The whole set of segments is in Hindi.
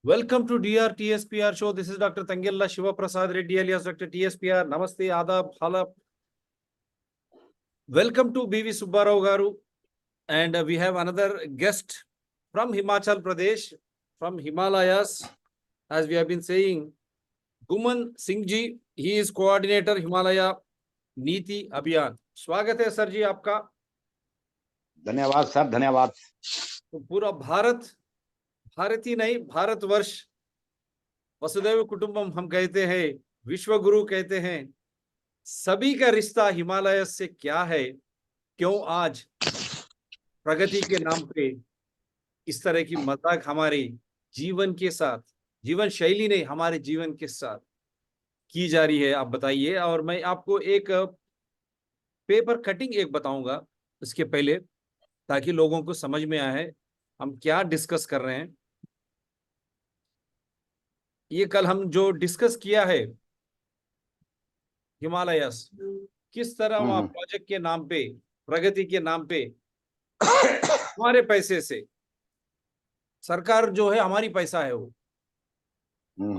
Welcome to DR TSPR show. This is Dr. Tangella Shiva Prasad Reddy alias Dr. TSPR. Namaste, Adab, Halap. Welcome to BV Subbarao Garu. And we have another guest from Himachal Pradesh, from Himalayas. As we have been saying, Guman Singh ji, he is coordinator Himalaya Niti Abhiyan. स्वागत है सर जी आपका। धन्यवाद सर, धन्यवाद। तो पूरा भारत ही नहीं, भारतवर्ष, वसुदैव कुटुंबम हम कहते हैं, विश्व गुरु कहते हैं, सभी का रिश्ता हिमालय से क्या है? क्यों आज प्रगति के नाम पे इस तरह की मजाक हमारे जीवन के साथ, जीवन शैली नहीं, हमारे जीवन के साथ की जा रही है, आप बताइए। और मैं आपको एक पेपर कटिंग एक बताऊंगा इसके पहले, ताकि लोगों को समझ में आए हम क्या डिस्कस कर रहे हैं। ये कल हम जो डिस्कस किया है हिमालयस, किस तरह वहां प्रोजेक्ट के नाम पे, प्रगति के नाम पे हमारे पैसे से, सरकार जो है हमारी पैसा है वो,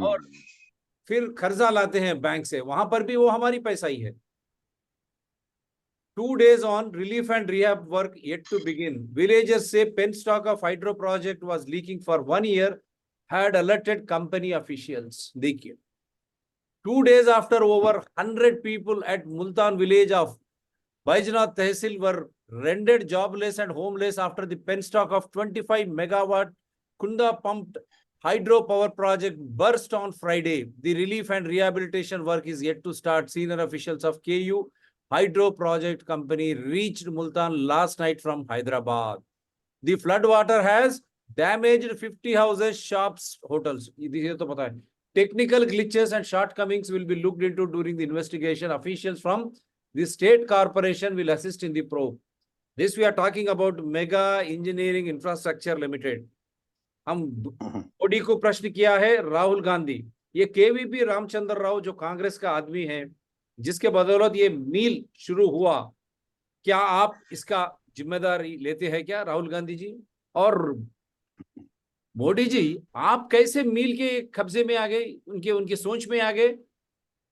और फिर कर्जा लाते हैं बैंक से, वहां पर भी वो हमारी पैसा ही है। 2 days on relief and rehab work yet to begin. Villagers say penstock of hydro project was leaking for 1 year, had alerted company officials. देखिए, 2 days after over 100 people at Multan village of Baijnath Tehsil were rendered jobless and homeless after the penstock of 25 megawatt Kunda pumped hydro power project burst on Friday. The relief and rehabilitation work is yet to start. Senior officials of KU Hydro Project Company reached Multan last night from Hyderabad. The floodwater has damaged 50 houses, shops, hotels. ये तो पता है. Technical glitches and shortcomings will be looked into during the investigation. Officials from the state corporation will assist in the probe. This we are talking about Mega Engineering Infrastructure Limited. हम मोदी को प्रश्न किया है, राहुल गांधी, ये केवीपी रामचंद्र राव जो कांग्रेस का आदमी है, जिसके बदौलत ये मील शुरू हुआ, क्या आप इसका जिम्मेदारी लेते हैं क्या राहुल गांधी जी? और मोदी जी, आप कैसे मील के कब्जे में आ गए, उनकी सोच में आ गए?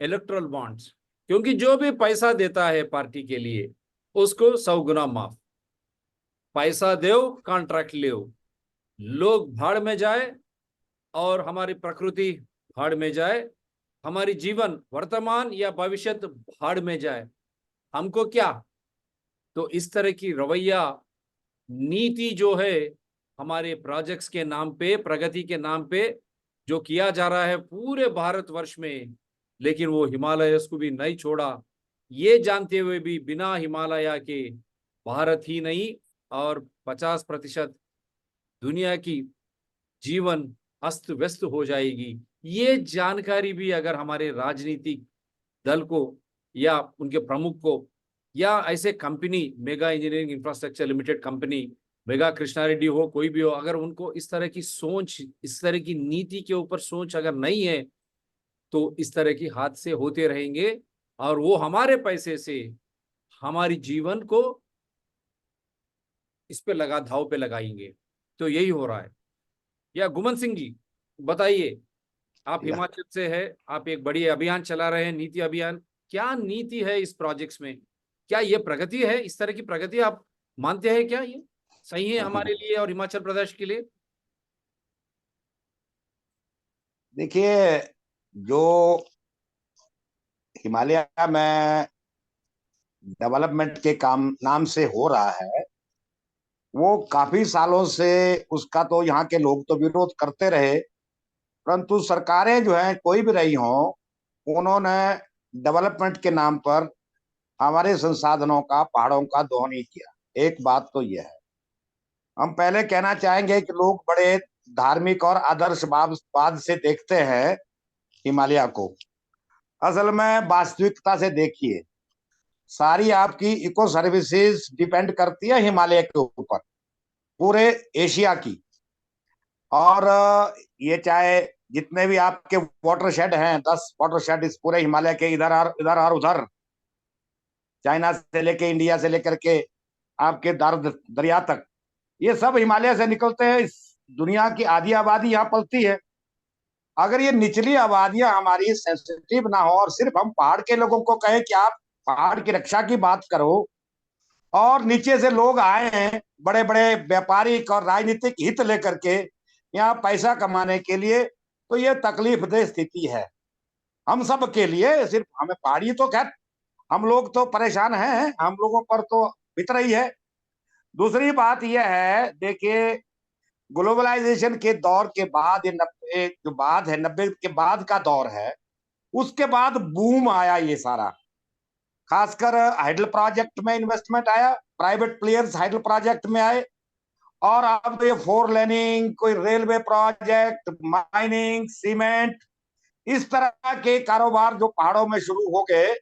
इलेक्ट्रल बॉन्ड्स, क्योंकि जो भी पैसा देता है पार्टी के लिए उसको 100 गुना माफ। पैसा दो, कॉन्ट्रैक्ट ले, लोग भाड़ में जाए और हमारी प्रकृति भाड़ में जाए, हमारी जीवन वर्तमान या भविष्य भाड़ में जाए, हमको क्या? तो इस तरह की रवैया, नीति जो है हमारे प्रोजेक्ट्स के नाम पे, प्रगति के नाम पे जो किया जा रहा है पूरे भारतवर्ष में, लेकिन वो हिमालयस को भी नहीं छोड़ा, ये जानते हुए भी बिना हिमालय के भारत ही नहीं और 50% दुनिया की जीवन अस्त व्यस्त हो जाएगी। ये जानकारी भी अगर हमारे राजनीतिक दल को या उनके प्रमुख को या ऐसे company, mega engineering infrastructure limited company, mega Krishna Reddy हो, कोई भी हो, अगर उनको इस तरह की सोच, इस तरह की नीति के ऊपर सोच अगर नहीं है, तो इस तरह की हादसे होते रहेंगे और वो हमारे पैसे से हमारी जीवन को इस पे धाव पे लगाएंगे। तो यही हो रहा है। या गुमन सिंह जी बताइए, आप हिमाचल से है, आप एक बड़ी अभियान चला रहे हैं, नीति अभियान, क्या नीति है इस प्रोजेक्ट्स में? क्या ये प्रगति है? इस तरह की प्रगति आप मानते हैं क्या ये सही है हमारे लिए और हिमाचल प्रदेश के लिए? देखिए, जो हिमालय में डेवलपमेंट के काम नाम से हो रहा है, वो काफी सालों से उसका तो यहाँ के लोग तो विरोध करते रहे, परंतु सरकारें जो हैं कोई भी रही हों, उन्होंने डेवलपमेंट के नाम पर हमारे संसाधनों का, पहाड़ों का दोहन नहीं किया। एक बात तो यह है। हम पहले कहना चाहेंगे कि लोग बड़े धार्मिक और आदर्शवाद से देखते हैं हिमालय को। असल में वास्तविकता से देखिए, सारी आपकी इको सर्विसेज डिपेंड करती है हिमालय के ऊपर, पूरे एशिया की। और ये चाहे जितने भी आपके वाटरशेड हैं, 10 वाटरशेड इस पूरे हिमालय के, इधर और उधर, चाइना से लेके इंडिया से लेकर के आपके दरिया तक, ये सब हिमालय से निकलते हैं। इस दुनिया की आधी आबादी यहाँ पलती है। अगर ये निचली आबादियां हमारी सेंसिटिव ना हो और सिर्फ हम पहाड़ के लोगों को कहें कि आप पहाड़ की रक्षा की बात करो, और नीचे से लोग आए हैं बड़े बड़े व्यापारिक और राजनीतिक हित लेकर के यहाँ पैसा कमाने के लिए, तो ये तकलीफदेह स्थिति है हम सब के लिए। सिर्फ हमें पहाड़ी तो खैर हम लोग तो परेशान हैं, हम लोगों पर तो बीत रही है। दूसरी बात यह है, देखिए ग्लोबलाइजेशन के दौर के बाद ये 90 जो बाद है, 90 के बाद का दौर है, उसके बाद बूम आया ये सारा, खासकर हाइडल प्रोजेक्ट में इन्वेस्टमेंट आया, प्राइवेट प्लेयर्स हाइडल प्रोजेक्ट में आए, और अब ये फोर लेनिंग, कोई रेलवे प्रोजेक्ट, माइनिंग, सीमेंट, इस तरह के कारोबार जो पहाड़ों में शुरू हो गए।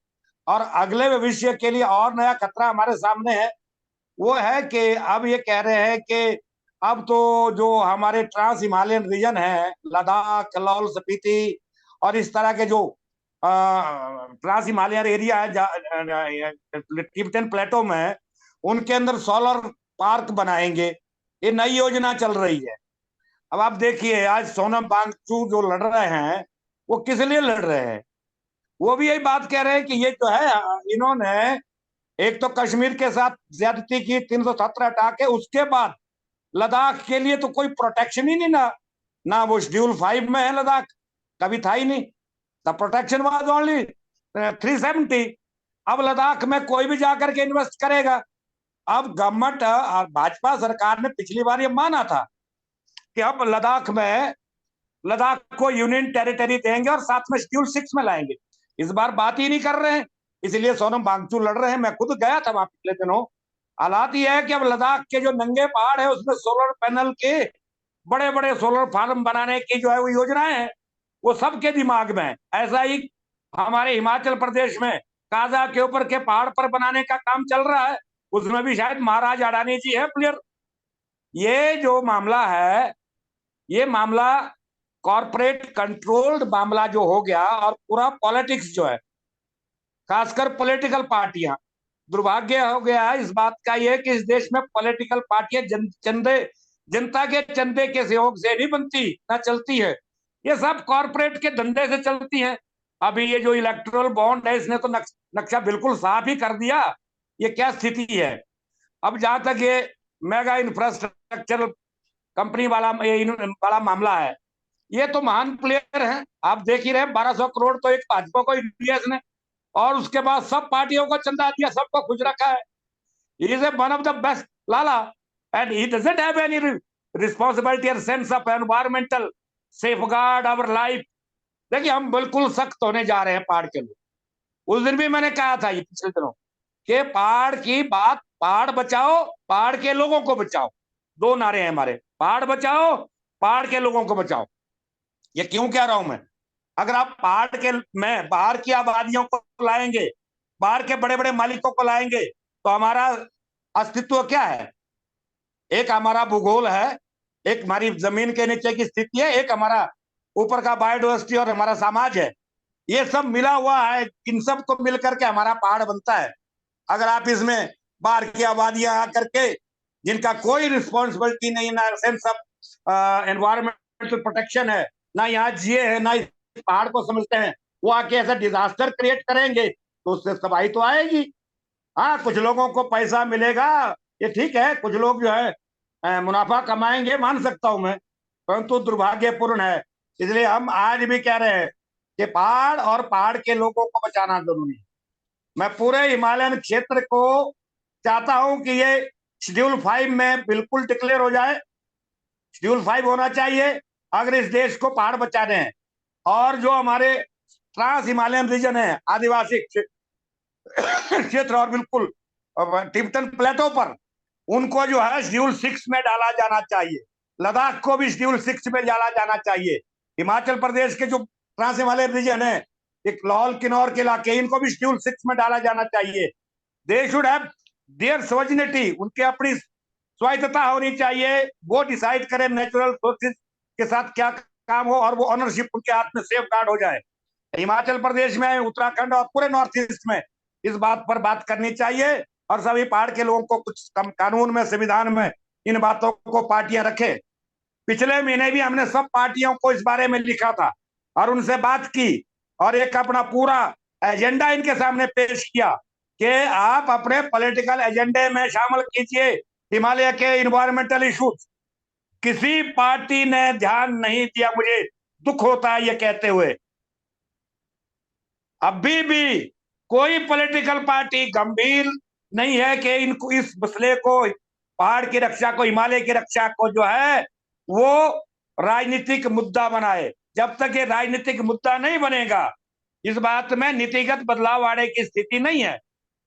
और अगले भविष्य के लिए और नया खतरा हमारे सामने है, वो है कि अब ये कह रहे हैं कि अब तो जो हमारे ट्रांस हिमालयन रीजन है, लद्दाख, लाहौल स्पीति और इस तरह के जो ट्रांस हिमालयन एरिया है तिब्बतन प्लेटो में, उनके अंदर सोलर पार्क बनाएंगे। ये नई योजना चल रही है। अब आप देखिए आज सोनम वांगचुक जो लड़ रहे हैं, वो किस लिए लड़ रहे हैं? वो भी यही बात कह रहे हैं कि ये जो है, इन्होंने एक तो कश्मीर के साथ ज्यादती की, 370 हटा के, उसके बाद लद्दाख के लिए तो कोई प्रोटेक्शन ही नहीं, ना ना वो शेड्यूल 5 में है, लद्दाख कभी था ही नहीं। The protection was only 370। अब लद्दाख में कोई भी जाकर के इन्वेस्ट करेगा। अब गवर्नमेंट और भाजपा सरकार ने पिछली बार ये माना था कि अब लद्दाख को यूनियन टेरिटरी देंगे और साथ में शेड्यूल 6 में लाएंगे। इस बार बात ही नहीं कर रहे हैं, इसलिए सोनम वांगचुक लड़ रहे हैं। मैं खुद गया था वहां पिछले दिनों। हालात यह है कि अब लद्दाख के जो नंगे पहाड़ है उसमें सोलर पैनल के बड़े बड़े सोलर फार्म बनाने की जो है वो योजनाएं हैं, वो सबके दिमाग में है। ऐसा ही हमारे हिमाचल प्रदेश में काजा के ऊपर के पहाड़ पर बनाने का काम चल रहा है, उसमें भी शायद महाराज अडानी जी है प्लेयर। ये जो मामला है, ये मामला कॉरपोरेट कंट्रोल्ड मामला जो हो गया, और पूरा पॉलिटिक्स जो है, खासकर पॉलिटिकल पार्टियां, दुर्भाग्य हो गया है इस बात का ये कि इस देश में पॉलिटिकल पार्टियां चंदे, जनता के चंदे के सहयोग से नहीं बनती ना चलती है, ये सब कॉरपोरेट के धंधे से चलती है। अभी ये जो इलेक्टोरल बॉन्ड है, इसने तो नक्शा बिल्कुल साफ ही कर दिया ये क्या स्थिति है। अब जहां तक ये मेगा इंफ्रास्ट्रक्चर कंपनी वाला मामला है, ये तो महान प्लेयर हैं, आप देख ही रहे, 1200 करोड़ तो एक भाजपा को दिया इसने, और उसके बाद सब पार्टियों को चंदा दिया, सबको खुश रखा है। He is one of the best Lala, and he doesn't have any responsibility or sense of environmental safeguard our life. देखिए हम बिल्कुल सख्त होने जा रहे हैं पहाड़ के लोग। उस दिन भी मैंने कहा था ये पिछले दिनों कि पहाड़ की बात, पहाड़ बचाओ, पहाड़ के लोगों को बचाओ, दो नारे हैं हमारे, पहाड़ बचाओ, पहाड़ के लोगों को बचाओ। ये क्यों कह रहा हूं मैं? अगर आप पहाड़ के में बाहर की आबादियों को लाएंगे, बाहर के बड़े बड़े मालिकों को लाएंगे, तो हमारा अस्तित्व क्या है? एक हमारा भूगोल है, एक हमारी जमीन के नीचे की स्थिति है, एक हमारा ऊपर का बायोडाइवर्सिटी और हमारा समाज है। ये सब मिला हुआ है, इन सब को मिलकर के हमारा पहाड़ बनता है। अगर आप इसमें बाहर की आबादियां आकर के, जिनका कोई रिस्पॉन्सिबिलिटी नहीं, ना सेंस ऑफ एनवायरमेंटल प्रोटेक्शन है, ना यहाँ जिए है, ना इस पहाड़ को समझते हैं, वो आके ऐसा डिजास्टर क्रिएट करेंगे तो उससे तबाही तो आएगी। हाँ, कुछ लोगों को पैसा मिलेगा, ये ठीक है, कुछ लोग जो है मुनाफा कमाएंगे, मान सकता हूं मैं, परंतु दुर्भाग्यपूर्ण है। इसलिए हम आज भी कह रहे हैं कि पहाड़ और पहाड़ के लोगों को बचाना जरूरी है। मैं पूरे हिमालयन क्षेत्र को चाहता हूं कि ये शेड्यूल 5 में बिल्कुल डिक्लेयर हो जाए। शेड्यूल 5 होना चाहिए अगर इस देश को पहाड़ बचाने हैं। और जो हमारे ट्रांस हिमालयन रीजन है, आदिवासी क्षेत्र और बिल्कुल तिब्बतन प्लेटो पर, उनको जो है शेड्यूल 6 में डाला जाना चाहिए। लद्दाख को भी शेड्यूल 6 में डाला जाना चाहिए। हिमाचल प्रदेश के जो ट्रांस हिमालयन रीजन है, एक लाहौल किन्नौर के इलाके, इनको भी शेड्यूल 6 में डाला जाना चाहिए। They should have their sovereignty, उनकी अपनी स्वायत्तता होनी चाहिए, वो डिसाइड करें नेचुरल सोर्सेज के साथ क्या काम हो, और वो ऑनरशिप उनके हाथ में सेफ गार्ड हो जाए। हिमाचल प्रदेश में, उत्तराखंड और पूरे नॉर्थ ईस्ट में इस बात पर बात करनी चाहिए, और सभी पहाड़ के लोगों को कुछ कानून में, संविधान में इन बातों को पार्टियां रखे। पिछले महीने भी हमने सब पार्टियों को इस बारे में लिखा था और उनसे बात की और एक अपना पूरा एजेंडा इनके सामने पेश किया कि आप अपने पॉलिटिकल एजेंडे में शामिल कीजिए हिमालय के इन्वायरमेंटल इश्यूज। किसी पार्टी ने ध्यान नहीं दिया, मुझे दुख होता है ये कहते हुए। अभी भी कोई पॉलिटिकल पार्टी गंभीर नहीं है कि इनको इस मसले को, पहाड़ की रक्षा को, हिमालय की रक्षा को जो है वो राजनीतिक मुद्दा बनाए। जब तक ये राजनीतिक मुद्दा नहीं बनेगा, इस बात में नीतिगत बदलाव आने की स्थिति नहीं है।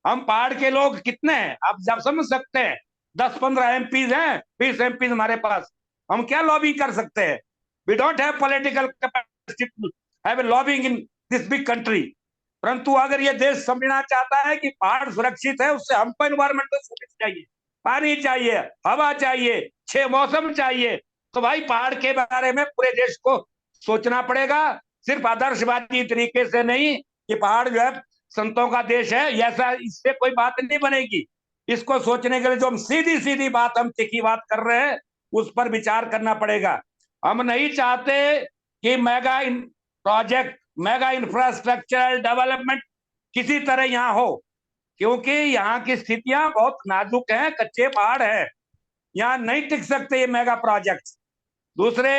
हम पहाड़ के लोग कितने हैं आप जब समझ सकते हैं, 10-15 एमपीज हैं, 20 एमपीज हमारे पास। हम क्या लॉबिंग कर सकते हैं? We don't have political capacity to have a lobbying in this big country. परंतु अगर ये देश समझना चाहता है कि पहाड़ सुरक्षित है, उससे हमको एनवायरमेंटल सुरक्षा चाहिए, पानी चाहिए, हवा चाहिए, 6 मौसम चाहिए। तो भाई पहाड़ के बारे में पूरे देश को सोचना पड़ेगा, सिर्फ आदर्शवादी तरीके से नहीं कि पहाड़ जो है संतों का देश है, ऐसा इससे कोई बात नहीं बनेगी। इसको सोचने के लिए जो हम सीधी सीधी बात, हम तिखी बात कर रहे हैं, उस पर विचार करना पड़ेगा। हम नहीं चाहते कि mega project, mega infrastructural development किसी तरह यहाँ हो, क्योंकि यहाँ की स्थितियां बहुत नाजुक हैं, कच्चे पहाड़ है, यहाँ नहीं टिक सकते ये मेगा प्रोजेक्ट। दूसरे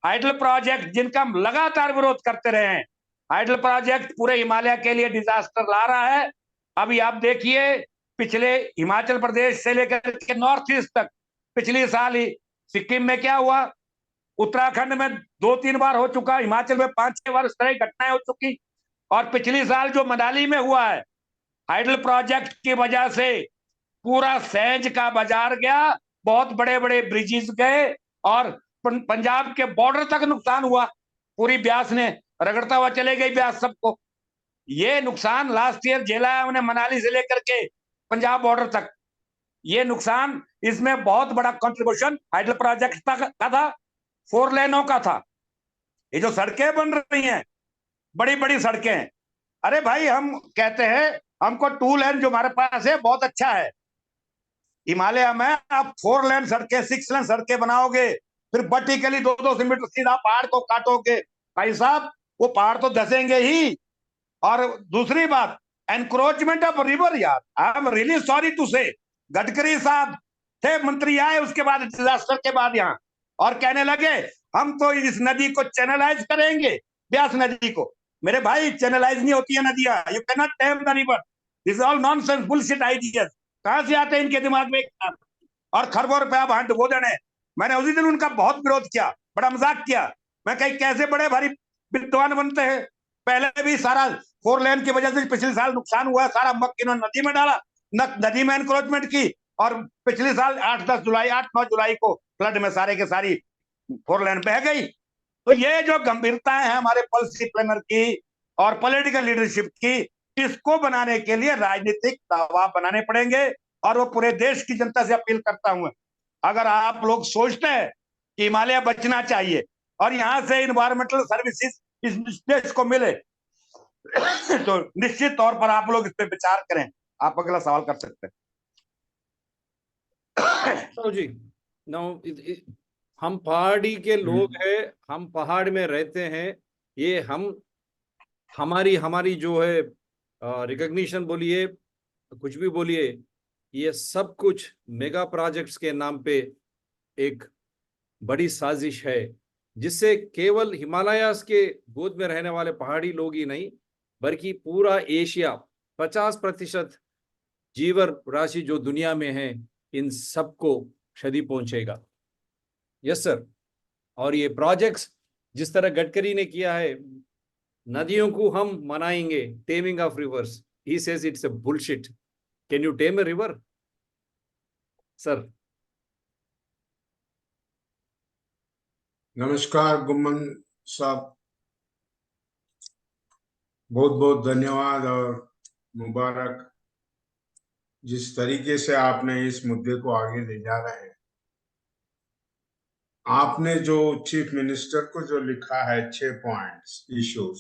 हाइडल प्रोजेक्ट जिनका हम लगातार विरोध करते रहे हैं, हाइडल प्रोजेक्ट पूरे हिमालय के लिए डिजास्टर ला रहा है। अभी आप देखिए, पिछले हिमाचल प्रदेश से लेकर के नॉर्थ ईस्ट तक पिछले साल ही सिक्किम में क्या हुआ, उत्तराखंड में 2-3 बार हो चुका, हिमाचल में 5-6 बार इस तरह की घटनाएं हो चुकी। और पिछली साल जो मनाली में हुआ है, हाइडल प्रोजेक्ट की वजह से पूरा सैंज का बाजार गया, बहुत बड़े बड़े ब्रिजेस गए और पंजाब के बॉर्डर तक नुकसान हुआ। पूरी ब्यास ने रगड़ता हुआ चले गई ब्यास सबको। ये नुकसान लास्ट ईयर झेला है हमने, मनाली से लेकर के पंजाब बॉर्डर तक। ये नुकसान, इसमें बहुत बड़ा कंट्रीब्यूशन हाइडल प्रोजेक्ट का था, 4 लेनों का था। ये जो सड़कें बन रही हैं, बड़ी बड़ी सड़कें, अरे भाई हम कहते हैं हमको 2 लेन जो हमारे पास है बहुत अच्छा है। हिमालय में आप 4 लेन सड़कें, 6 लेन सड़कें बनाओगे, फिर वर्टिकली 200 मीटर सीधा पहाड़ को काटोगे, भाई साहब वो पहाड़ तो धसेंगे ही। और दूसरी बात, एनक्रोचमेंट ऑफ रिवर, यार I am really sorry to say, Gadkari साहब थे मंत्री, आए उसके बाद डिजास्टर के बाद यहाँ, और कहने लगे हम तो इस नदी को चैनलाइज करेंगे, ब्यास नदी को। मेरे भाई चैनलाइज नहीं होती है नदियां, you can not time the river, this all nonsense bullshit ideas. कहां से आते हैं इनके दिमाग में? और खरबों रुपया भांड वो देने। मैंने उसी दिन उनका बहुत विरोध किया, बड़ा मजाक किया। मैं कहीं कैसे बड़े भारी विद्वान बनते हैं, पहले भी सारा 4 लेन की वजह से पिछले साल नुकसान हुआ, सारा मक इन्होंने नदी में डाला, नदी में एनक्रोचमेंट की, और पिछले साल 8-9 जुलाई को फ्लड में सारे के सारी 4 लेन बह गई। तो ये जो गंभीरताएं हैं हमारे पॉलिसी प्लानर की और पॉलिटिकल लीडरशिप की, इसको बनाने के लिए राजनीतिक दबाव बनाने पड़ेंगे। और वो पूरे देश की जनता से अपील करता हूं, अगर आप लोग सोचते हैं कि हिमालय बचना चाहिए और यहां से इन्वायरमेंटल सर्विसेज इस देश को मिले, तो निश्चित तौर पर आप लोग इस पे विचार करें। आप अगला सवाल कर सकते हैं। तो जी, नाउ हम पहाड़ी के लोग हैं, हम पहाड़ में रहते हैं, ये हम हमारी हमारी जो है रिकॉग्निशन बोलिए, कुछ भी बोलिए, ये सब कुछ मेगा प्रोजेक्ट्स के नाम पे एक बड़ी साजिश है, जिससे केवल हिमालयास के गोद में रहने वाले पहाड़ी लोग ही नहीं, बल्कि पूरा एशिया, 50% जीवन राशि जो दुनिया में है, इन सबको क्षति पहुंचेगा। Yes sir. और ये प्रोजेक्ट्स जिस तरह गडकरी ने किया है, नदियों को हम मनाएंगे, taming of reverse, he says it's a bullshit. Can you time a river sir? नमस्कार गुम्मन साहब, बहुत बहुत धन्यवाद और मुबारक। जिस तरीके से आपने इस मुद्दे को आगे ले जा रहे हैं, आपने जो चीफ मिनिस्टर को जो लिखा है 6 पॉइंट्स इश्यूज,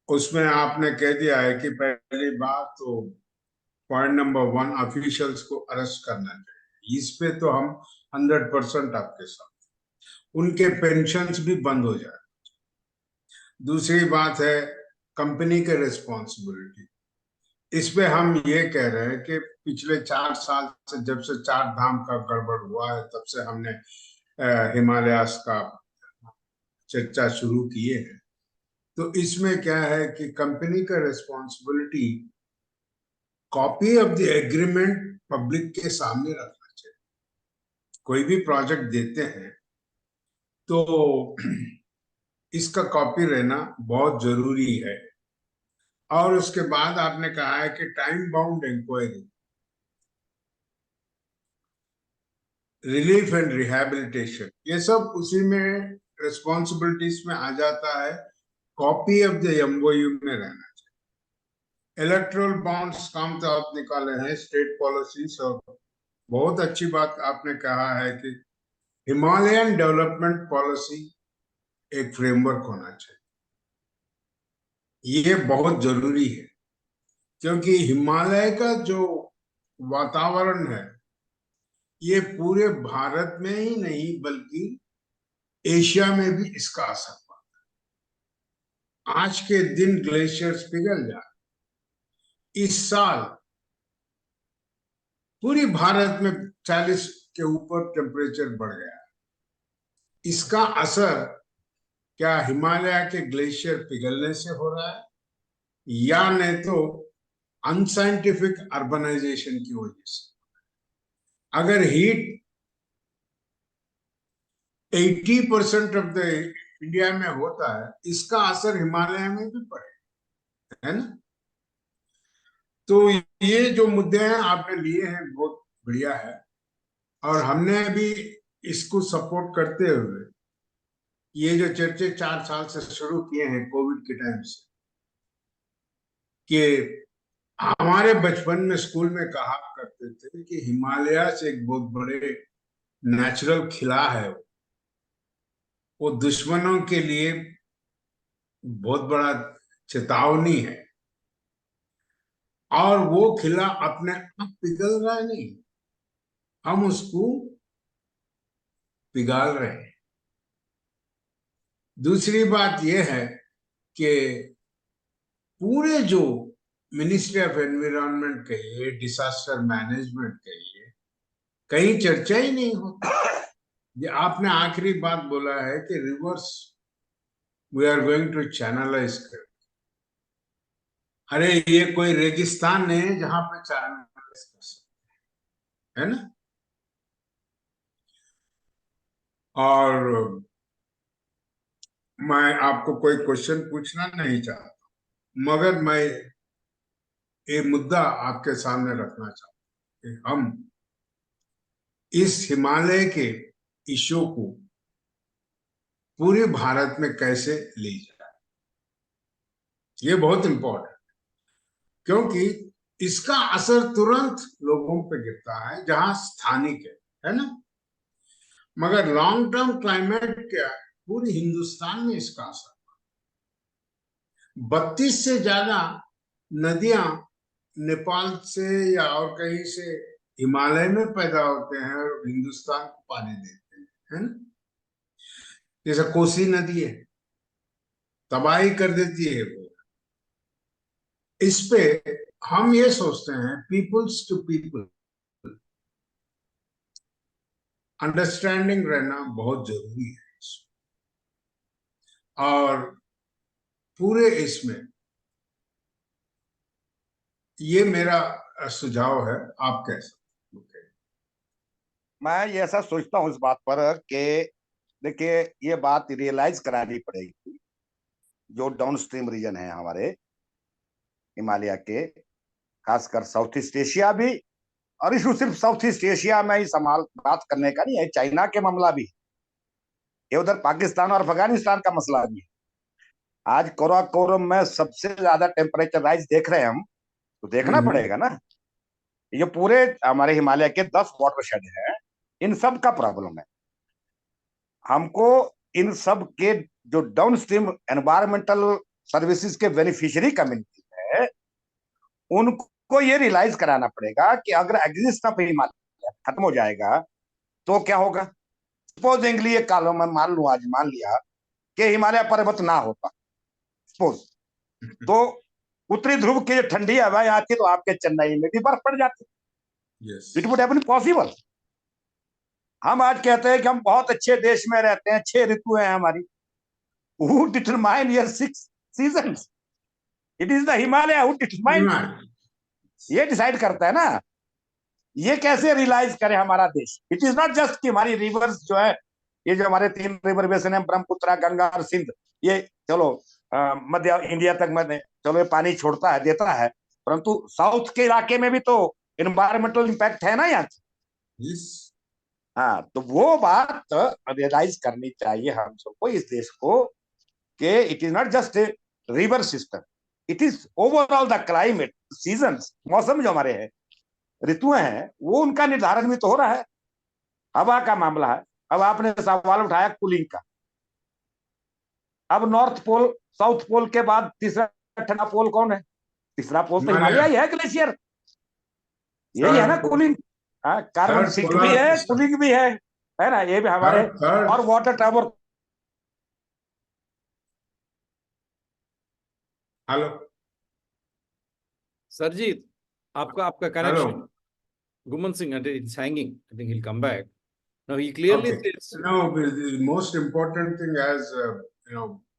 उसमें आपने कह दिया है कि पहली बात तो पॉइंट नंबर 1, ऑफिशियल्स को अरेस्ट करना चाहिए। इस पे तो हम 100% आपके साथ, उनके पेंशन्स भी बंद हो जाए। दूसरी बात है कंपनी के रिस्पॉन्सिबिलिटी। इस पे हम ये कह रहे हैं कि पिछले 4 साल से, जब से चार धाम का गड़बड़ हुआ है, तब से हमने हिमालयास का चर्चा शुरू किए हैं। तो इसमें क्या है कि कंपनी का responsibility, copy of the agreement public के सामने रखना चाहिए। कोई भी प्रोजेक्ट देते हैं तो इसका कॉपी रहना बहुत जरूरी है। और उसके बाद आपने कहा है कि time bound inquiry, relief and rehabilitation, ये सब उसी में रिस्पॉन्सिबिलिटीज में आ जाता है। कॉपी ऑफ द एमओयू में रहना चाहिए। इलेक्ट्रल बॉन्ड्स काम तो आप निकाले हैं, स्टेट पॉलिसीज, और बहुत अच्छी बात आपने कहा है कि हिमालयन डेवलपमेंट पॉलिसी एक फ्रेमवर्क होना चाहिए। ये बहुत जरूरी है, क्योंकि हिमालय का जो वातावरण है, ये पूरे भारत में ही नहीं बल्कि एशिया में भी इसका असर पड़ा। आज के दिन ग्लेशियर्स पिघल जाए। इस साल पूरी भारत में 40 के ऊपर टेम्परेचर बढ़ गया। इसका असर क्या हिमालय के ग्लेशियर पिघलने से हो रहा है, या नहीं तो अनसाइंटिफिक अर्बनाइजेशन की वजह से? अगर हीट 80% ऑफ द इंडिया में होता है, इसका असर हिमालय में भी पड़ेगा, है ना? तो ये जो मुद्दे हैं आपने लिए हैं, बहुत बढ़िया है। और हमने भी इसको सपोर्ट करते हुए ये जो चर्चे 4 साल से शुरू किए हैं कोविड के टाइम से, कि हमारे बचपन में स्कूल में कहा करते थे कि हिमालय से एक बहुत बड़े नेचुरल खिला है, वो दुश्मनों के लिए बहुत बड़ा चेतावनी है। और वो खिला अपने आप पिघल रहा है, नहीं, हम उसको पिघाल रहे हैं। दूसरी बात यह है कि पूरे जो मिनिस्ट्री ऑफ एनवायरनमेंट कहिए, डिजास्टर मैनेजमेंट कहिए, कहीं चर्चा ही नहीं होती। ये आपने आखिरी बात बोला है कि rivers we are going to channelise कर। अरे ये कोई रेगिस्तान नहीं है जहां पे चैनलाइज कर सकते, है ना? और मैं आपको कोई क्वेश्चन पूछना नहीं चाहता, मगर मैं ये मुद्दा आपके सामने रखना चाहता हूं कि हम इस हिमालय के इश्यू को पूरे भारत में कैसे ले जाए, ये बहुत इंपॉर्टेंट, क्योंकि इसका असर तुरंत लोगों पे गिरता है जहां स्थानिक है ना? मगर लॉन्ग टर्म क्लाइमेट क्या है, पूरे हिंदुस्तान में इसका असर। 32 से ज्यादा नदियां नेपाल से या और कहीं से हिमालय में पैदा होते हैं और हिंदुस्तान को पानी देते हैं, है ना? जैसे कोसी नदी है, तबाही कर देती है वो। इस पे हम ये सोचते हैं, पीपुल्स टू पीपल अंडरस्टैंडिंग रहना बहुत जरूरी है। और पूरे इसमें ये मेरा सुझाव है, आप कैसे? मैं ये ऐसा सोचता हूँ इस बात पर कि देखिए, ये बात रियलाइज करानी पड़ेगी। जो डाउन स्ट्रीम रीजन है हमारे हिमालय के, खासकर साउथ ईस्ट एशिया भी, और इशू सिर्फ साउथ ईस्ट एशिया में ही संभाल बात करने का नहीं है, चाइना के मामला भी, ये उधर पाकिस्तान और अफगानिस्तान का मसला भी है। आज कोराकोरम में सबसे ज्यादा टेम्परेचर राइज देख रहे हैं हम, तो देखना पड़ेगा ना। ये पूरे हमारे हिमालय के 10 वाटरशेड है, इन सब का प्रॉब्लम है। हमको इन सब के जो डाउन स्ट्रीम एनवायरमेंटल सर्विसेज के बेनिफिशियरी कम्युनिटी है, उनको ये रियलाइज कराना पड़ेगा कि अगर एग्जिस्ट ऑफ हिमालय खत्म हो जाएगा तो क्या होगा। सपोजिंगली एक काल में मान लू, आज मान लिया कि हिमालय पर्वत ना होता, सपोज, तो उत्तरी ध्रुव की जो ठंडी हवा यहाँ की, तो आपके चेन्नई में भी बर्फ पड़ जाती, Yes. It would have been possible. हम आज कहते हैं कि हम बहुत अच्छे देश में रहते हैं, 6 ऋतु हैं हमारी। Who determine your 6 seasons? It is the Himalaya who determine. Himalaya. ये डिसाइड करता है ना। ये कैसे रियलाइज करे हमारा देश? इट इज नॉट जस्ट कि हमारी रिवर्स जो है, ये जो हमारे 3 रिवर बेसिन है, ब्रह्मपुत्र, गंगा और सिंध, ये चलो मध्य इंडिया तक में चलो ये पानी छोड़ता है, देता है, परंतु साउथ के इलाके में भी तो एनवायरमेंटल इंपैक्ट है ना यहाँ। Yes. हाँ, तो वो बात रियलाइज करनी चाहिए हम सबको, इस देश को, कि it is not just a river system, it is overall the climate, seasons, मौसम जो हमारे हैं, ऋतुएं हैं, वो उनका निर्धारण भी तो हो रहा है। हवा का मामला है। अब आपने सवाल उठाया कूलिंग का। अब नॉर्थ पोल, साउथ पोल के बाद तीसरा ठंडा पोल कौन है? तीसरा पोल तो हिमालय। हिमालय ही है, ग्लेशियर। यही है ना कूलिंग। कार्बन थर्ड सिंक भी पोलर है, सिस्टम। कूलिंग भी है ना, ये भी हमारे। थर्ड और वाटर टॉवर। हेलो Sarjeet, आपका hello connection. Guman Singh, it's hanging. I think he'll come back. Now he clearly Okay. says, No, the most important thing, as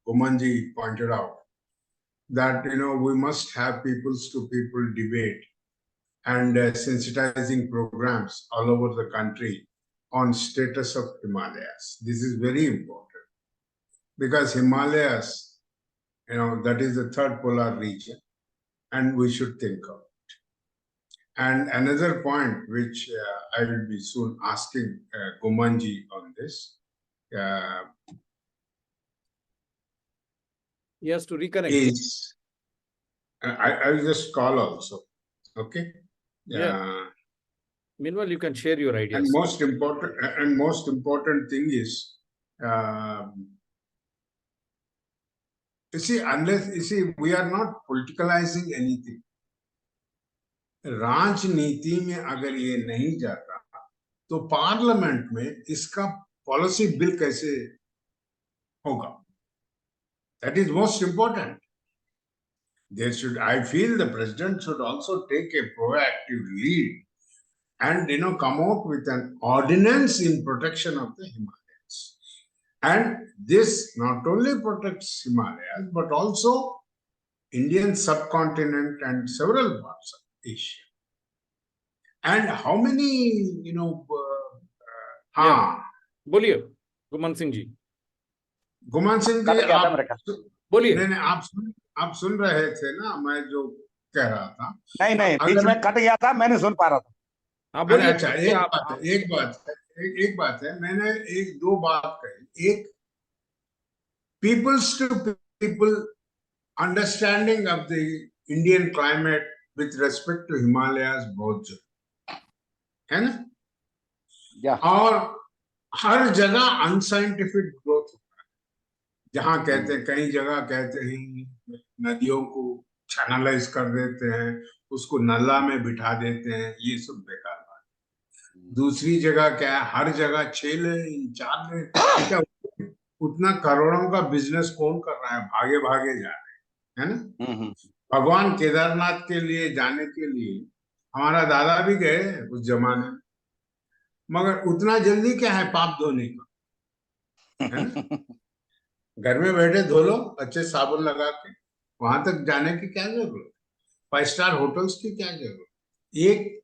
Gomanji pointed out, that we must have peoples to people debate and sensitizing programs all over the country on status of Himalayas. This is very important because Himalayas, that is the third polar region, and we should think of it. And another point which I will be soon asking Gomanji on this he has to reconnect. is, I will just call also, okay? Yeah. Meanwhile, you can share your And ideas. most important thing is, you see, we are not politicalizing anything. राजनीति में अगर ये नहीं जाता तो पार्लियामेंट में इसका पॉलिसी बिल कैसे होगा? That is most important. I feel the president should also take a proactive lead and come out with an ordinance in protection of the Himalayas. And this not only protects Himalayas but also Indian subcontinent and several parts of Asia. And how many, बोलिए गुमान सिंह जी। गुमान सिंह जी, बोलिए। नहीं, आप सुन रहे थे ना मैं जो कह रहा था? नहीं, बीच में कट गया था, मैंने सुन पा रहा था। हाँ बोलिए। अच्छा, एक बात है, मैंने दो बात कही। एक, people's to people understanding of the Indian climate with respect to Himalayas बहुत जरूरी है ना। और हर जगह अनसाइंटिफिक ग्रोथ होता है। जहां कहते हैं, कई जगह कहते हैं नदियों को चैनलाइज कर देते हैं, उसको नल्ला में बिठा देते हैं, ये सब बेकार बात। दूसरी जगह क्या है, हर जगह 6 लेन 4 लेन, क्या उतना करोड़ों का बिजनेस कौन कर रहा है? भागे भागे जा रहे हैं, है ना। भगवान केदारनाथ के लिए जाने के लिए हमारा दादा भी गए उस जमाने में, मगर उतना जल्दी क्या है पाप धोने का, है ना। घर में बैठे धो लो अच्छे साबुन लगा के, वहां तक जाने की क्या जरूरत? 5 स्टार होटल्स की क्या जरूरत? एक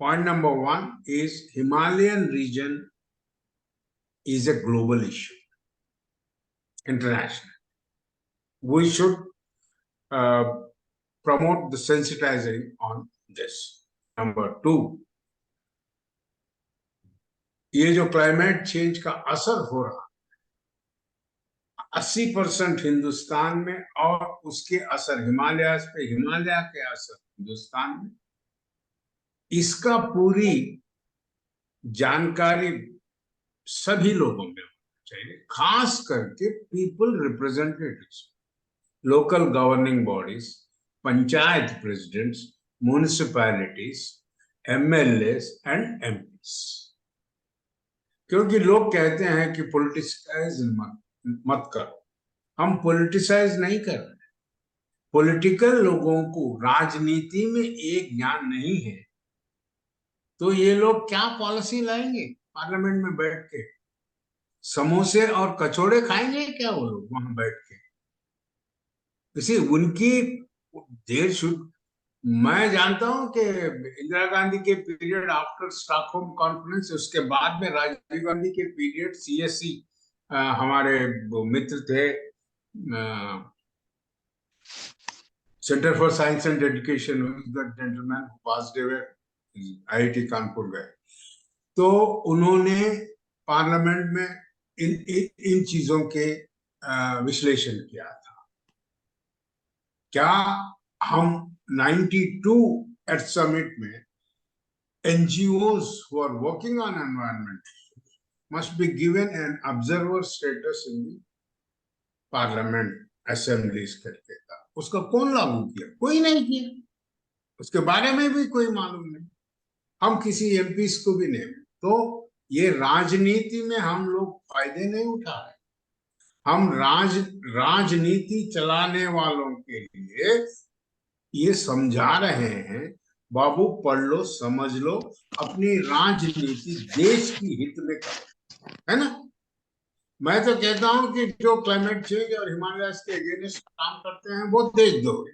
point number 1 is Himalayan region is a global issue, international. We should promote the sensitizing on this. Number 2, ये जो क्लाइमेट चेंज का असर हो रहा 80% हिंदुस्तान में, और उसके असर हिमालयाज पे, हिमालय के असर हिंदुस्तान में, इसका पूरी जानकारी सभी लोगों में होना चाहिए, खास करके people representatives, local governing bodies, panchayat presidents, municipalities, MLAs and MPs. क्योंकि लोग कहते हैं कि पॉलिटिसाइज मत करो, हम पॉलिटिसाइज नहीं कर रहे। पॉलिटिकल लोगों को राजनीति में एक ज्ञान नहीं है, तो ये लोग क्या पॉलिसी लाएंगे? पार्लियामेंट में बैठ के समोसे और कचौड़े खाएंगे क्या वो लोग वहां बैठ के? इसी उनकी देर शुड। मैं जानता हूं कि इंदिरा गांधी के पीरियड आफ्टर स्टॉकहोम कॉन्फ्रेंस, उसके बाद में राजीव गांधी के पीरियड सीएससी, हमारे वो मित्र थे, centre for science and education, gentleman passed away, IIT Kanpur गए, तो उन्होंने पार्लियामेंट में इन चीजों के विश्लेषण किया था। क्या हम 92 एट समिट में NGOs who are working on environment must be given an observer status in the parliament assemblies करके था, उसका कौन लागू किया? कोई नहीं किया। उसके बारे में भी कोई मालूम नहीं, हम किसी एमपीस को भी नहीं। तो ये राजनीति में हम लोग फायदे नहीं उठा रहे, हम राजनीति चलाने वालों के लिए ये समझा रहे हैं, बाबू पढ़ लो, समझ लो, अपनी राजनीति देश की हित में करो, है ना? मैं तो कहता हूं कि जो क्लाइमेट चेंज और हिमालयस के अगेंस्ट काम करते हैं वो देशद्रोही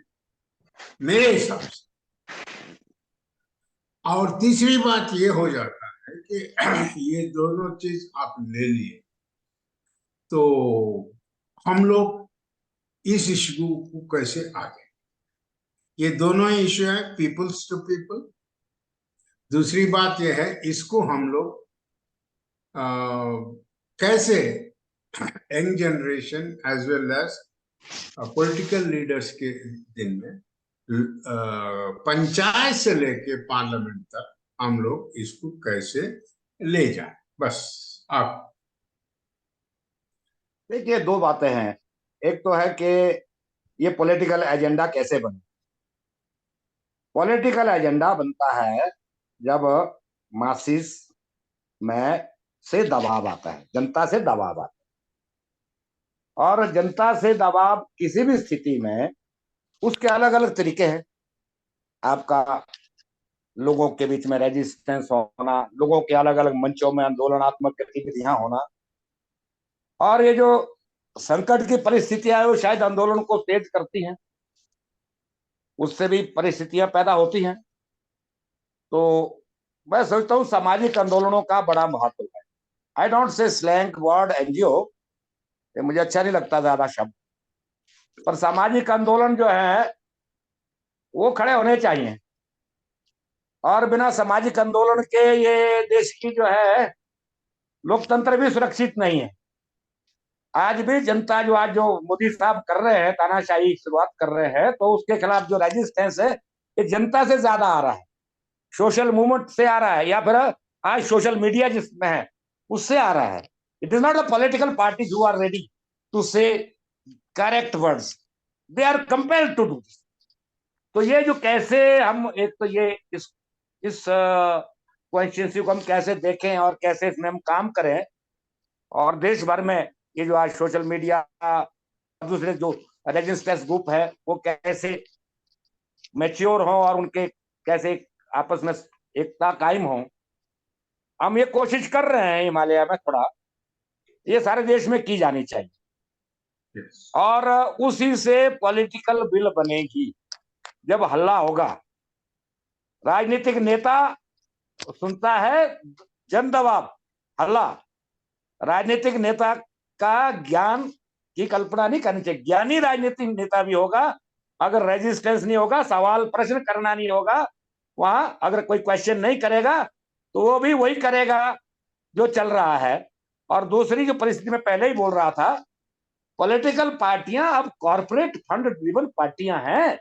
मेरे हिसाब से। और तीसरी बात ये हो जाता है कि ये दोनों चीज आप ले लिए, तो हम लोग इस इशू को कैसे आगे? ये दोनों ही इशू है पीपल्स टू पीपल। दूसरी बात यह है, इसको हम लोग कैसे young generation as well as political leaders के दिन में पंचायत से लेके पार्लियामेंट तक हम लोग इसको कैसे ले जाए, बस आप देखिए, दो बातें हैं। एक तो है कि ये पॉलिटिकल एजेंडा कैसे बने। पॉलिटिकल एजेंडा बनता है जब मासिस में से दबाव आता है, जनता से दबाव आता है। और जनता से दबाव किसी भी स्थिति में उसके अलग अलग तरीके हैं। आपका लोगों के बीच में रेजिस्टेंस होना, लोगों के अलग अलग मंचों में आंदोलनात्मक गतिविधियां होना, और ये जो संकट की परिस्थितियां है वो शायद आंदोलन को तेज करती हैं, उससे भी परिस्थितियां पैदा होती हैं। तो मैं सोचता हूँ सामाजिक आंदोलनों का बड़ा महत्व है। I don't say slang word NGO, मुझे अच्छा नहीं लगता ज्यादा शब्द, पर सामाजिक आंदोलन जो है वो खड़े होने चाहिए। और बिना सामाजिक आंदोलन के ये देश की जो है लोकतंत्र भी सुरक्षित नहीं है। आज भी जनता जो आज जो मोदी साहब कर रहे हैं, तानाशाही की शुरुआत कर रहे हैं, तो उसके खिलाफ जो रेजिस्टेंस है ये जनता से ज्यादा आ रहा है, सोशल मूवमेंट से आ रहा है, या फिर आज सोशल मीडिया जिसमें है उससे आ रहा है। It is not the political parties who are ready to say correct words, they are compelled to do this. तो ये जो कैसे हम एक तो ये इस कॉन्स्टिट्यूंसी को हम कैसे देखें और कैसे इसमें हम काम करें, और देश भर में ये जो आज सोशल मीडिया, दूसरे जो रेजिस्टेंस ग्रुप है वो कैसे मैच्योर हो और उनके कैसे आपस में एकता कायम हो, हम ये कोशिश कर रहे हैं हिमालय में थोड़ा, ये सारे देश में की जानी चाहिए। और उसी से पॉलिटिकल बिल बनेगी। जब हल्ला होगा, राजनीतिक नेता सुनता है जन दबाव, हल्ला, राजनीतिक नेता का ज्ञान की कल्पना नहीं करनी चाहिए। ज्ञानी राजनीतिक नेता भी होगा, अगर रेजिस्टेंस नहीं होगा, सवाल प्रश्न करना नहीं होगा, वहां अगर कोई क्वेश्चन नहीं करेगा तो वो भी वही करेगा जो चल रहा है। और दूसरी जो परिस्थिति में पहले ही बोल रहा था, पॉलिटिकल पार्टियां अब कॉर्पोरेट फंड ड्रिवन पार्टियां हैं।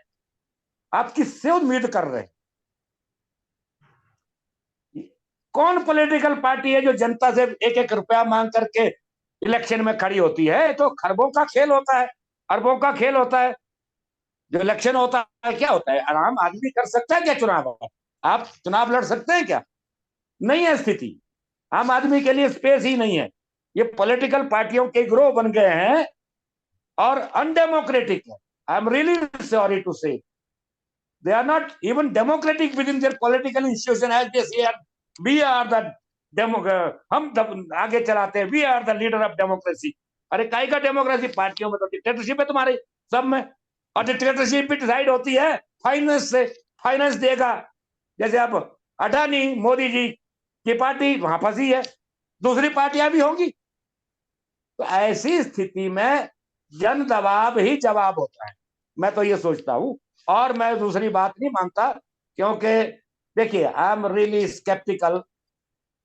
आप किससे उम्मीद कर रहे हैं? कौन पॉलिटिकल पार्टी है जो जनता से एक एक रुपया मांग करके इलेक्शन में खड़ी होती है? तो खरबों का खेल होता है, अरबों का खेल होता है। जो इलेक्शन होता है क्या होता है? आम आदमी कर सकता है क्या चुनाव? आप चुनाव लड़ सकते हैं क्या? नहीं है स्थिति, आम आदमी के लिए स्पेस ही नहीं है। ये पॉलिटिकल पार्टियों के ग्रोह बन गए हैं और अनडेमोक्रेटिक है. I am really sorry to say. They are not even democratic within their political institution as they say, we are the हम आगे चलाते हैं, we are the leader of democracy. अरे काय का डेमोक्रेसी? पार्टियों में तो डिक्टेटरशिप है तुम्हारे सब में, और डिक्टेटरशिप भी डिसाइड होती है फाइनेंस से. फाइनेंस देगा, जैसे अब अडानी मोदी जी की पार्टी वहां फंसी है, दूसरी पार्टियां भी होंगी. तो ऐसी स्थिति में जन दबाव ही जवाब होता है, मैं तो ये सोचता हूं. और मैं दूसरी बात नहीं मानता, क्योंकि देखिए आई एम रियली स्केप्टिकल.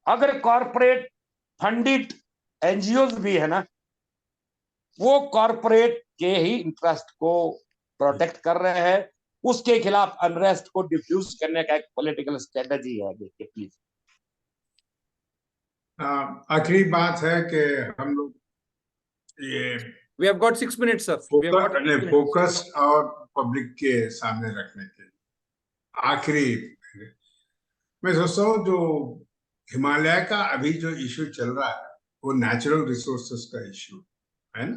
अगर कॉर्पोरेट फंडिड एनजीओज भी है ना, वो कॉर्पोरेट के ही इंटरेस्ट को प्रोटेक्ट कर रहे हैं, उसके खिलाफ अनरेस्ट को डिफ्यूज करने का एक पॉलिटिकल स्ट्रेटजी है. देखिए प्लीज. आखिरी बात है कि हम लोग ये We have got 6 minutes, sir. We have got 6 minutes. Focus और पब्लिक के सामने रखने के लिए आखिरी मैं सोचता हूँ जो हिमालय का अभी जो इश्यू चल रहा है वो नेचुरल रिसोर्सेस का इश्यू है ना,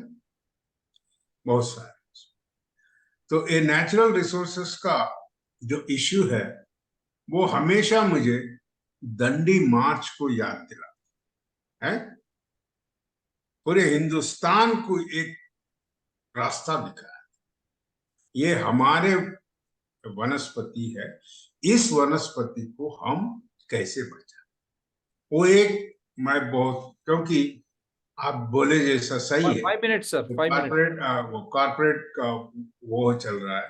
बहुत सारे. तो ये नेचुरल रिसोर्सेस का जो इश्यू है वो हमेशा मुझे दंडी मार्च को याद दिलाता है. पूरे हिंदुस्तान को एक रास्ता दिखाया. ये हमारे वनस्पति है, इस वनस्पति को हम कैसे बचाएं. वो एक मैं बहुत, क्योंकि आप बोले जैसा सही है. 5 minutes, sir. 5 minutes. कॉर्पोरेट का वो चल रहा है,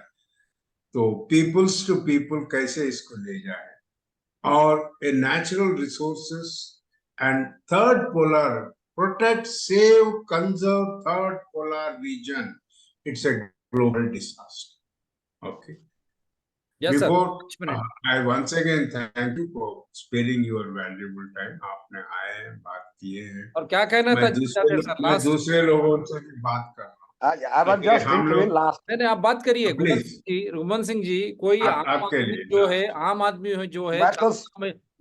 तो पीपल्स टू पीपल कैसे इसको ले जाए, और a natural resources and third polar protect, save, conserve third polar region. It's a global disaster. Okay. Yes, Before, sir. I once again thank you for sparing your valuable time. आपने आए, बात किए हैं. और क्या कहना था? मैं दूसरे लोगों से भी बात कर रहा हूँ. नहीं, आप बात करिए. गुमन सिंह जी, कोई आम आदमी जो है,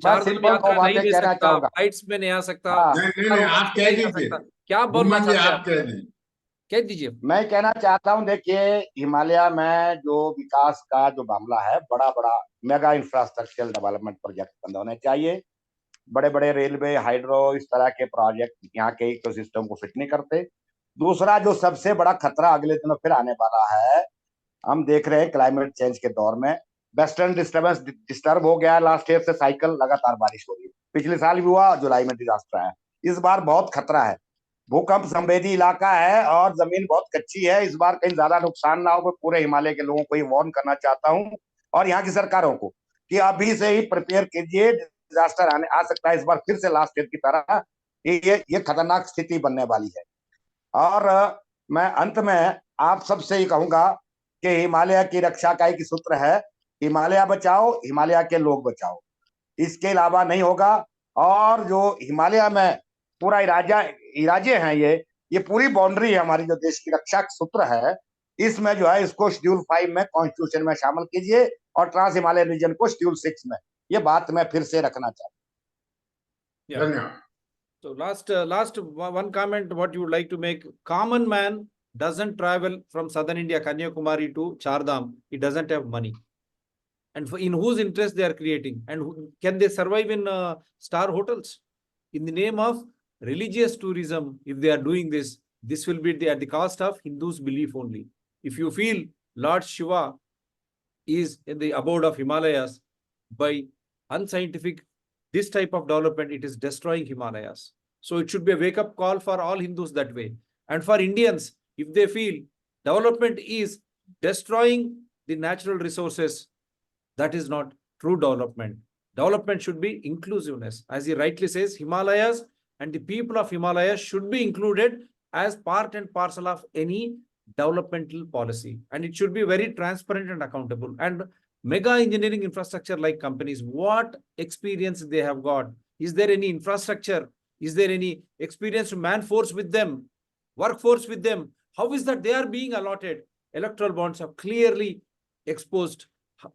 चार धाम यात्रा नहीं ले सकता, फ्लाइट्स में नहीं आ सकता. नहीं, आप कह दीजिए. क्या बोलना चाहते हैं? आप कह दीजिए. मैं कहना चाहता हूं, देखिए हिमालय में जो विकास का जो मामला है, बड़ा बड़ा मेगा इंफ्रास्ट्रक्चरल डेवलपमेंट प्रोजेक्ट बंद होने चाहिए. बड़े बड़े रेलवे, हाइड्रो, इस तरह के प्रोजेक्ट यहाँ के इकोसिस्टम को फिट नहीं करते. दूसरा जो सबसे बड़ा खतरा अगले दिनों फिर आने वाला है, हम देख रहे हैं क्लाइमेट चेंज के दौर में वेस्टर्न डिस्टर्बेंस डिस्टर्ब हो गया. लास्ट ईयर से साइकिल लगातार बारिश हो रही है. पिछले साल भी हुआ, जुलाई में डिजास्टर है. इस बार बहुत खतरा है. भूकंप संवेदी इलाका है और जमीन बहुत कच्ची है. इस बार कहीं ज्यादा नुकसान ना हो. मैं पूरे हिमालय के लोगों को ये वार्न करना चाहता हूँ, और यहाँ की सरकारों को, कि अभी से ही प्रिपेयर कीजिए. डिजास्टर आ सकता है इस बार फिर से लास्ट ईयर की तरह. ये खतरनाक स्थिति बनने वाली है. और मैं अंत में आप सबसे ही कहूंगा कि हिमालय की रक्षा का एक सूत्र है, हिमालय बचाओ, हिमालय के लोग बचाओ. इसके अलावा नहीं होगा. और जो हिमालय में पूरा इराजे हैं, ये पूरी बाउंड्री है हमारी, जो देश की रक्षा सूत्र है, इसमें जो है इसको शेड्यूल 5 में कॉन्स्टिट्यूशन में शामिल कीजिए, और ट्रांस हिमालय रीजन को शेड्यूल 6 में. ये बात मैं फिर से रखना चाहता हूँ. धन्यवाद. So last one comment what you would like to make. Common man doesn't travel from southern India, Kanyakumari to Char Dham. He doesn't have money. And in whose interest they are creating? And can they survive in star hotels? In the name of religious tourism, if they are doing this, this will be at the cost of Hindus' belief only. If you feel Lord Shiva is in the abode of Himalayas, by unscientific this type of development, it is destroying Himalayas. So it should be a wake-up call for all Hindus that way. And for Indians, if they feel development is destroying the natural resources, that is not true development. Development should be inclusiveness. As he rightly says, Himalayas and the people of Himalayas should be included as part and parcel of any developmental policy. And it should be very transparent and accountable. And mega engineering infrastructure like companies, what experience they have got? Is there any infrastructure? Is there any experienced man force with them, workforce with them? How is that they are being allotted? Electoral bonds have clearly exposed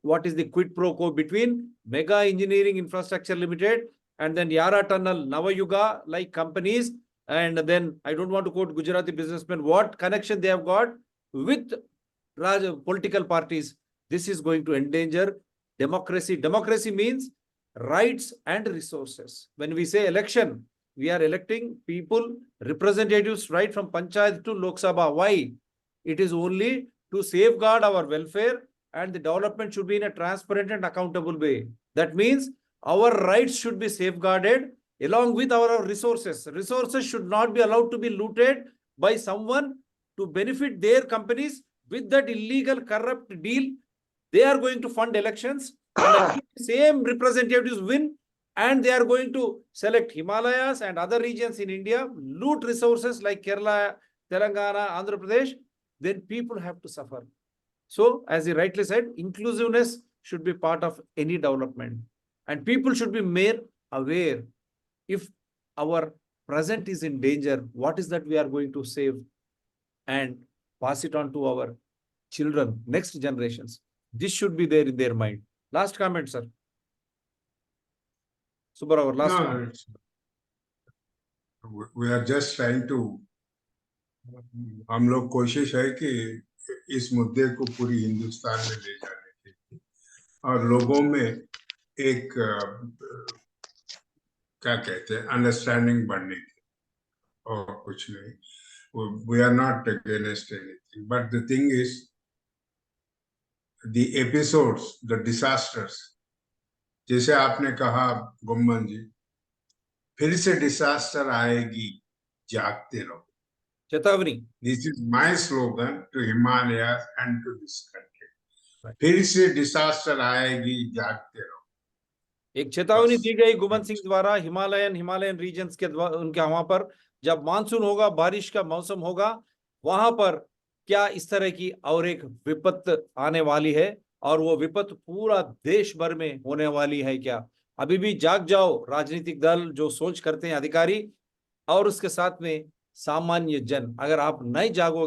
what is the quid pro quo between Mega Engineering Infrastructure Limited and then Yara Tunnel, Navayuga like companies and then I don't want to quote Gujarati businessmen, what connection they have got with political parties. This is going to endanger democracy. Democracy means rights and resources. When we say election, we are electing people, representatives right from Panchayat to Lok Sabha. Why? It is only to safeguard our welfare, and the development should be in a transparent and accountable way. That means our rights should be safeguarded along with our resources. Resources should not be allowed to be looted by someone to benefit their companies. With that illegal corrupt deal, they are going to fund elections and same representatives win, and they are going to select Himalayas and other regions in India, loot resources like Kerala, Telangana, Andhra Pradesh, then people have to suffer. So, as he rightly said, inclusiveness should be part of any development, and people should be more aware. If our present is in danger, what is that we are going to save and pass it on to our children, next generations? This should be there in their mind. Last comment, sir. Subbarao, last No, comment. we are just trying to, हम लोग कोशिश है कि इस मुद्दे को पूरी हिंदुस्तान में ले जाने की और लोगों में एक क्या कहते हैं अंडरस्टैंडिंग बढ़ने की, और कुछ नहीं. We are not against anything, but the thing is, the episodes, the disasters, जैसे आपने कहा गुम्मन जी, फिर से डिसास्टर आएगी, जागते रहो. चेतावनी. This is my slogan to Himalayas and to this country. Right. फिर से डिसास्टर आएगी, जागते रहो. एक चेतावनी बस. दी गई गुमन सिंह द्वारा हिमालयन रीजन्स के द्वारा, उनके वहां पर जब मानसून होगा, बारिश का मौसम होगा, वहां पर क्या इस तरह की और एक विपत्ति आने वाली है, और वो विपत्ति पूरा देश भर में होने वाली है क्या? अभी भी जाग जाओ राजनीतिक दल, जो सोच करते हैं अधिकारी, और उसके साथ में सामान्य जन. अगर आप नहीं जागोगे